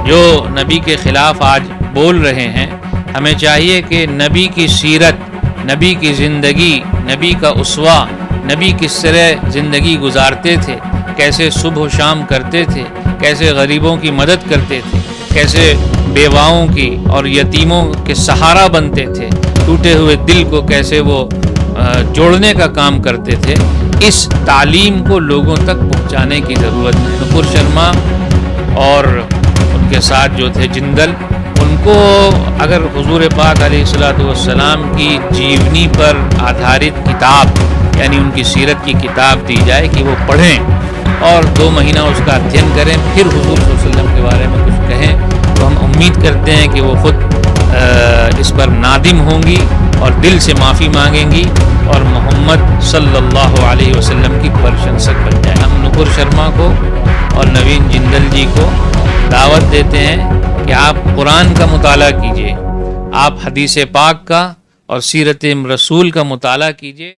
جو نبی کے خلاف آج بول رہے ہیں، ہمیں چاہیے کہ نبی کی سیرت، نبی کی زندگی، نبی کا اسوہ، نبی کس طرح زندگی گزارتے تھے، کیسے صبح و شام کرتے تھے، کیسے غریبوں کی مدد کرتے تھے، کیسے بیواؤں کی اور یتیموں کے سہارا بنتے تھے، ٹوٹے ہوئے دل کو کیسے وہ جوڑنے کا کام کرتے تھے، اس تعلیم کو لوگوں تک پہنچانے کی ضرورت ہے۔ نپور شرما اور ان کے ساتھ جو تھے جندل، ان کو اگر حضور پاک علیہ السلام کی جیونی پر آدھارت کتاب، یعنی ان کی سیرت کی کتاب دی جائے کہ وہ پڑھیں اور 2 مہینہ اس کا ادھین کریں، پھر حضور صلی اللہ علیہ وسلم کے بارے میں کچھ کہیں، تو ہم امید کرتے ہیں کہ وہ خود اس پر نادم ہوں گی اور دل سے معافی مانگیں گی اور محمد صلی اللہ علیہ وسلم کی پرشنسک بن جائیں۔ ہم نپور شرما کو اور نوین جندل جی کو دعوت دیتے ہیں کہ آپ قرآن کا مطالعہ کیجئے، آپ حدیث پاک کا اور سیرت رسول کا مطالعہ کیجئے۔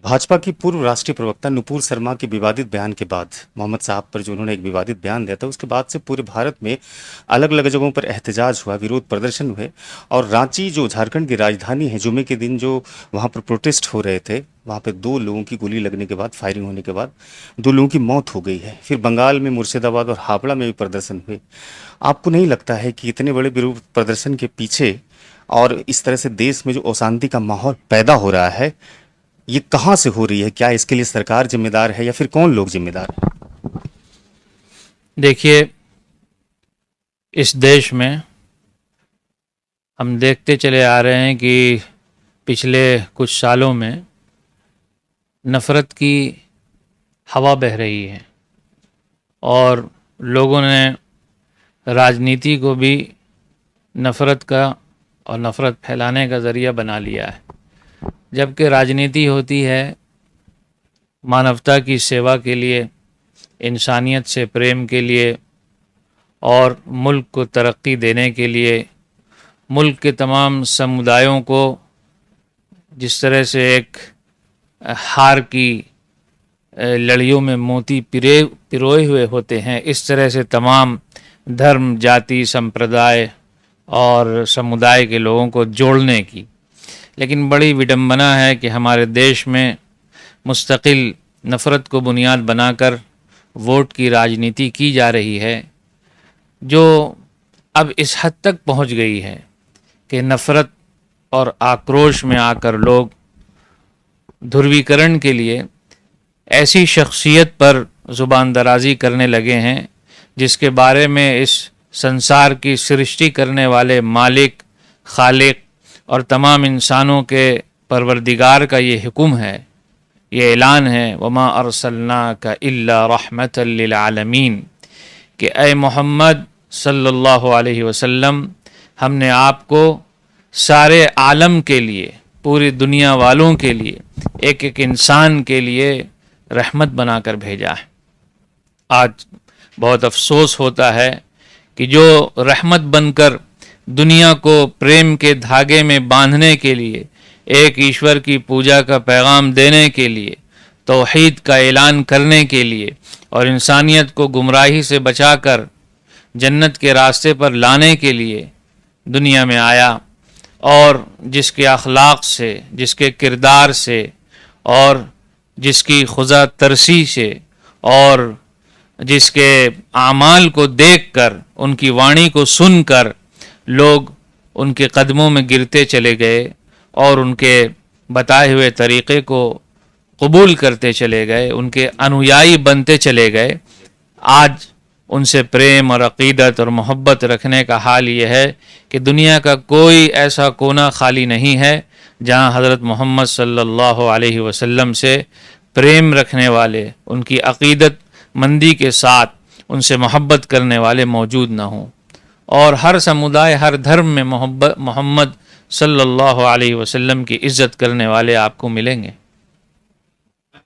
بھاجپا کی پورو راشٹریہ پروکتا نپور شرما کے ووادت بیان کے بعد، محمد صاحب پر جو انہوں نے ایک ووادت بیان دیا تھا، اس کے بعد سے پورے بھارت میں الگ الگ جگہوں پر احتجاج ہوا، ویرودھ پردرشن ہوئے، اور رانچی جو جھارکھنڈ کی راجدھانی ہے، جمعے کے دن جو وہاں پر پروٹیسٹ ہو رہے تھے، وہاں پہ 2 لوگوں کی گولی لگنے کے بعد، فائرنگ ہونے کے بعد 2 لوگوں کی موت ہو گئی ہے۔ پھر بنگال میں مرشد آباد اور ہاپڑا میں بھی پردرشن ہوئے۔ آپ کو نہیں لگتا ہے کہ اتنے بڑے ویرودھ پردرشن کے پیچھے اور اس طرح سے دیش میں جو اشانتی کا ماحول پیدا ہو رہا ہے، یہ کہاں سے ہو رہی ہے؟ کیا اس کے لیے سرکار ذمہ دار ہے یا پھر کون لوگ ذمہ دار ہیں؟ دیکھیے، اس دیش میں ہم دیکھتے چلے آ رہے ہیں کہ پچھلے کچھ سالوں میں نفرت کی ہوا بہہ رہی ہے اور لوگوں نے راجنیتی کو بھی نفرت کا اور نفرت پھیلانے کا ذریعہ بنا لیا ہے، جبکہ راجنیتی ہوتی ہے مانوتا کی سیوا کے لیے، انسانیت سے پریم کے لیے اور ملک کو ترقی دینے کے لیے، ملک کے تمام سمودایوں کو جس طرح سے ایک ہار کی لڑیوں میں موتی پروئے ہوئے ہوتے ہیں، اس طرح سے تمام دھرم، جاتی، سمپردائے اور سمودائے کے لوگوں کو جوڑنے کی۔ لیکن بڑی وڈمبنا ہے کہ ہمارے دیش میں مستقل نفرت کو بنیاد بنا کر ووٹ کی راجنیتی کی جا رہی ہے، جو اب اس حد تک پہنچ گئی ہے کہ نفرت اور آکروش میں آ کر لوگ دھرویکرن کے لیے ایسی شخصیت پر زبان درازی کرنے لگے ہیں جس کے بارے میں اس سنسار کی سرشٹی کرنے والے مالک، خالق اور تمام انسانوں کے پروردگار کا یہ حکم ہے، یہ اعلان ہے، وَمَا أَرْسَلْنَاكَ إِلَّا رَحْمَةً لِّلْعَالَمِينَ، کہ اے محمد صلی اللہ علیہ وسلم، ہم نے آپ کو سارے عالم کے لیے، پوری دنیا والوں کے لیے، ایک ایک انسان کے لیے رحمت بنا کر بھیجا ہے۔ آج بہت افسوس ہوتا ہے کہ جو رحمت بن کر دنیا کو پریم کے دھاگے میں باندھنے کے لیے، ایک ایشور کی پوجا کا پیغام دینے کے لیے، توحید کا اعلان کرنے کے لیے اور انسانیت کو گمراہی سے بچا کر جنت کے راستے پر لانے کے لیے دنیا میں آیا، اور جس کے اخلاق سے، جس کے کردار سے اور جس کی خدا ترسی سے اور جس کے اعمال کو دیکھ کر، ان کی وانی کو سن کر لوگ ان کے قدموں میں گرتے چلے گئے اور ان کے بتائے ہوئے طریقے کو قبول کرتے چلے گئے، ان کے انویائی بنتے چلے گئے، آج ان سے پریم اور عقیدت اور محبت رکھنے کا حال یہ ہے کہ دنیا کا کوئی ایسا کونا خالی نہیں ہے جہاں حضرت محمد صلی اللہ علیہ وسلم سے پریم رکھنے والے، ان کی عقیدت مندی کے ساتھ ان سے محبت کرنے والے موجود نہ ہوں، اور ہر سمودائے، ہر دھرم میں محمد صلی اللہ علیہ وسلم کی عزت کرنے والے آپ کو ملیں گے۔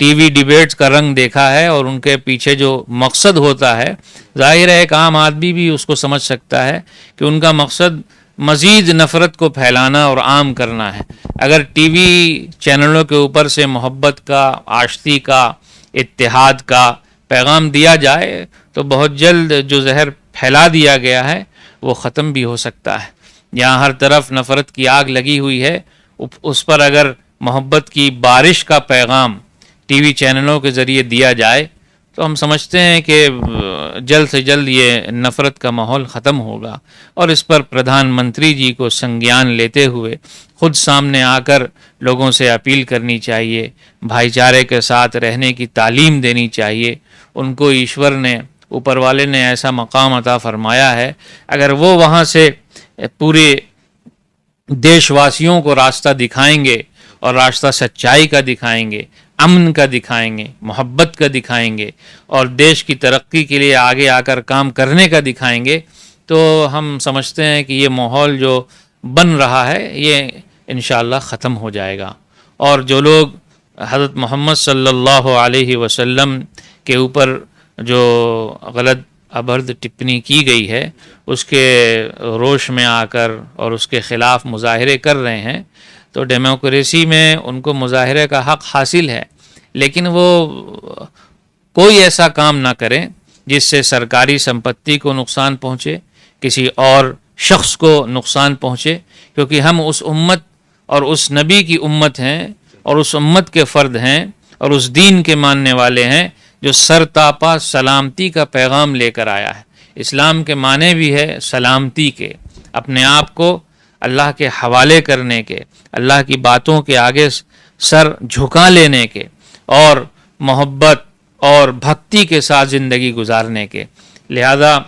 ٹی وی ڈیبیٹس کا رنگ دیکھا ہے اور ان کے پیچھے جو مقصد ہوتا ہے، ظاہر ہے ایک عام آدمی بھی اس کو سمجھ سکتا ہے کہ ان کا مقصد مزید نفرت کو پھیلانا اور عام کرنا ہے۔ اگر ٹی وی چینلوں کے اوپر سے محبت کا، آشتی کا، اتحاد کا پیغام دیا جائے تو بہت جلد جو زہر پھیلا دیا گیا ہے وہ ختم بھی ہو سکتا ہے۔ یہاں ہر طرف نفرت کی آگ لگی ہوئی ہے، اس پر اگر محبت کی بارش کا پیغام ٹی وی چینلوں کے ذریعے دیا جائے تو ہم سمجھتے ہیں کہ جلد سے جلد یہ نفرت کا ماحول ختم ہوگا، اور اس پر پردھان منتری جی کو سنگیان لیتے ہوئے خود سامنے آ کر لوگوں سے اپیل کرنی چاہیے، بھائی چارے کے ساتھ رہنے کی تعلیم دینی چاہیے۔ ان کو ایشور نے، اوپر والے نے ایسا مقام عطا فرمایا ہے، اگر وہ وہاں سے پورے دیش واسیوں کو راستہ دکھائیں گے، اور راستہ سچائی کا دکھائیں گے، امن کا دکھائیں گے، محبت کا دکھائیں گے، اور دیش کی ترقی کے لیے آگے آ کر کام کرنے کا دکھائیں گے، تو ہم سمجھتے ہیں کہ یہ ماحول جو بن رہا ہے یہ انشاءاللہ ختم ہو جائے گا۔ اور جو لوگ حضرت محمد صلی اللہ علیہ وسلم کے اوپر جو غلط ابرد ٹپنی کی گئی ہے اس کے روش میں آ کر اور اس کے خلاف مظاہرے کر رہے ہیں، تو ڈیموکریسی میں ان کو مظاہرے کا حق حاصل ہے، لیکن وہ کوئی ایسا کام نہ کریں جس سے سرکاری سمپتی کو نقصان پہنچے، کسی اور شخص کو نقصان پہنچے، کیونکہ ہم اس امت اور اس نبی کی امت ہیں اور اس امت کے فرد ہیں اور اس دین کے ماننے والے ہیں جو سرتاپا سلامتی کا پیغام لے کر آیا ہے۔ اسلام کے معنی بھی ہے سلامتی کے، اپنے آپ کو اللہ کے حوالے کرنے کے، اللہ کی باتوں کے آگے سر جھکا لینے کے، اور محبت اور بھکتی کے ساتھ زندگی گزارنے کے۔ لہذا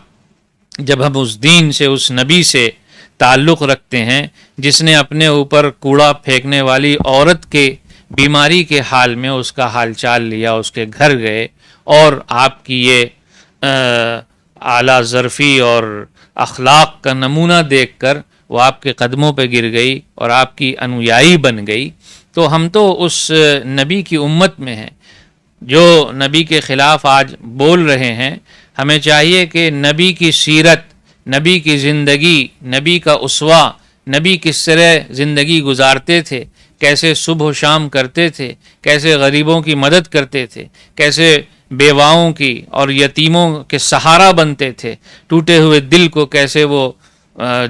جب ہم اس دین سے، اس نبی سے تعلق رکھتے ہیں جس نے اپنے اوپر کوڑا پھینکنے والی عورت کے بیماری کے حال میں اس کا حال چال لیا، اس کے گھر گئے، اور آپ کی یہ اعلیٰ ظرفی اور اخلاق کا نمونہ دیکھ کر وہ آپ کے قدموں پہ گر گئی اور آپ کی انویائی بن گئی، تو ہم تو اس نبی کی امت میں ہیں۔ جو نبی کے خلاف آج بول رہے ہیں، ہمیں چاہیے کہ نبی کی سیرت، نبی کی زندگی، نبی کا اسوہ، نبی کس طرح زندگی گزارتے تھے، کیسے صبح و شام کرتے تھے، کیسے غریبوں کی مدد کرتے تھے، کیسے بیواؤں کی اور یتیموں کے سہارا بنتے تھے، ٹوٹے ہوئے دل کو کیسے وہ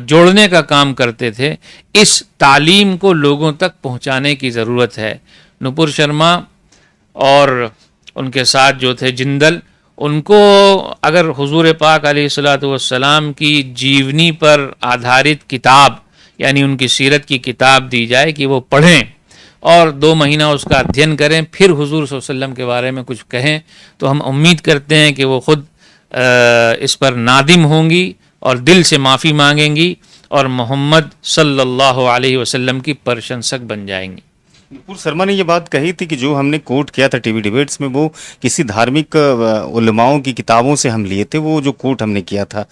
جوڑنے کا کام کرتے تھے، اس تعلیم کو لوگوں تک پہنچانے کی ضرورت ہے۔ نپور شرما اور ان کے ساتھ جو تھے جندل، ان کو اگر حضور پاک علیہ الصلوۃ والسلام کی جیونی پر آدھارت کتاب، یعنی ان کی سیرت کی کتاب دی جائے کہ وہ پڑھیں اور 2 مہینہ اس کا ادھین کریں، پھر حضور صلی اللہ علیہ وسلم کے بارے میں کچھ کہیں، تو ہم امید کرتے ہیں کہ وہ خود اس پر نادم ہوں گی اور دل سے معافی مانگیں گی اور محمد صلی اللہ علیہ وسلم کی پرشنسک بن جائیں گی۔ نپور شرما نے یہ بات کہی تھی کہ جو ہم نے کوٹ کیا تھا ٹی وی ڈیبیٹس میں، وہ کسی دھارمک علماؤں کی کتابوں سے ہم لیے تھے، وہ جو کوٹ ہم نے کیا تھا،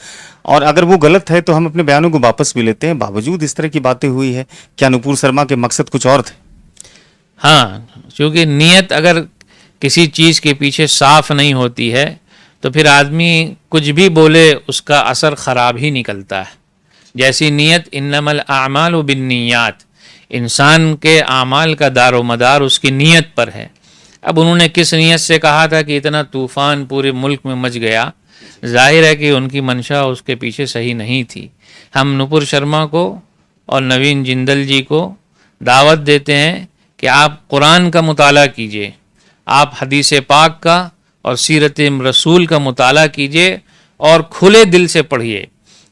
اور اگر وہ غلط ہے تو ہم اپنے بیانوں کو واپس بھی لیتے ہیں۔ باوجود اس طرح کی باتیں ہوئی ہے، کیا نپور شرما کے مقصد کچھ اور تھے؟ ہاں، کیونکہ نیت اگر کسی چیز کے پیچھے صاف نہیں ہوتی ہے تو پھر آدمی کچھ بھی بولے اس کا اثر خراب ہی نکلتا ہے۔ جیسی نیت، انما الاعمال بالنیات، انسان کے اعمال کا دار و مدار اس کی نیت پر ہے۔ اب انہوں نے کس نیت سے کہا تھا کہ اتنا طوفان پورے ملک میں مچ گیا، ظاہر ہے کہ ان کی منشا اس کے پیچھے صحیح نہیں تھی۔ ہم نپور شرما کو اور نوین جندل جی کو دعوت دیتے ہیں کہ آپ قرآن کا مطالعہ کیجئے، آپ حدیث پاک کا اور سیرت رسول کا مطالعہ کیجئے، اور کھلے دل سے پڑھیے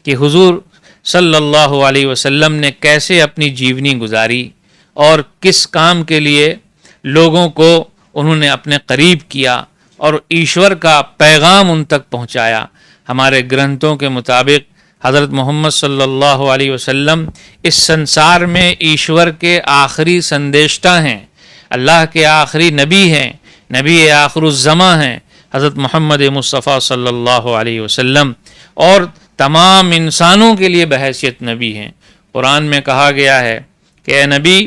کہ حضور صلی اللہ علیہ وسلم نے کیسے اپنی جیونی گزاری اور کس کام کے لیے لوگوں کو انہوں نے اپنے قریب کیا اور ایشور کا پیغام ان تک پہنچایا۔ ہمارے گرنتھوں کے مطابق حضرت محمد صلی اللہ علیہ وسلم اس سنسار میں ایشور کے آخری سندیشتہ ہیں، اللہ کے آخری نبی ہیں، نبی آخر الزماں ہیں حضرت محمد مصطفیٰ صلی اللہ علیہ وسلم، اور تمام انسانوں کے لیے بحیثیت نبی ہیں۔ قرآن میں کہا گیا ہے کہ اے نبی،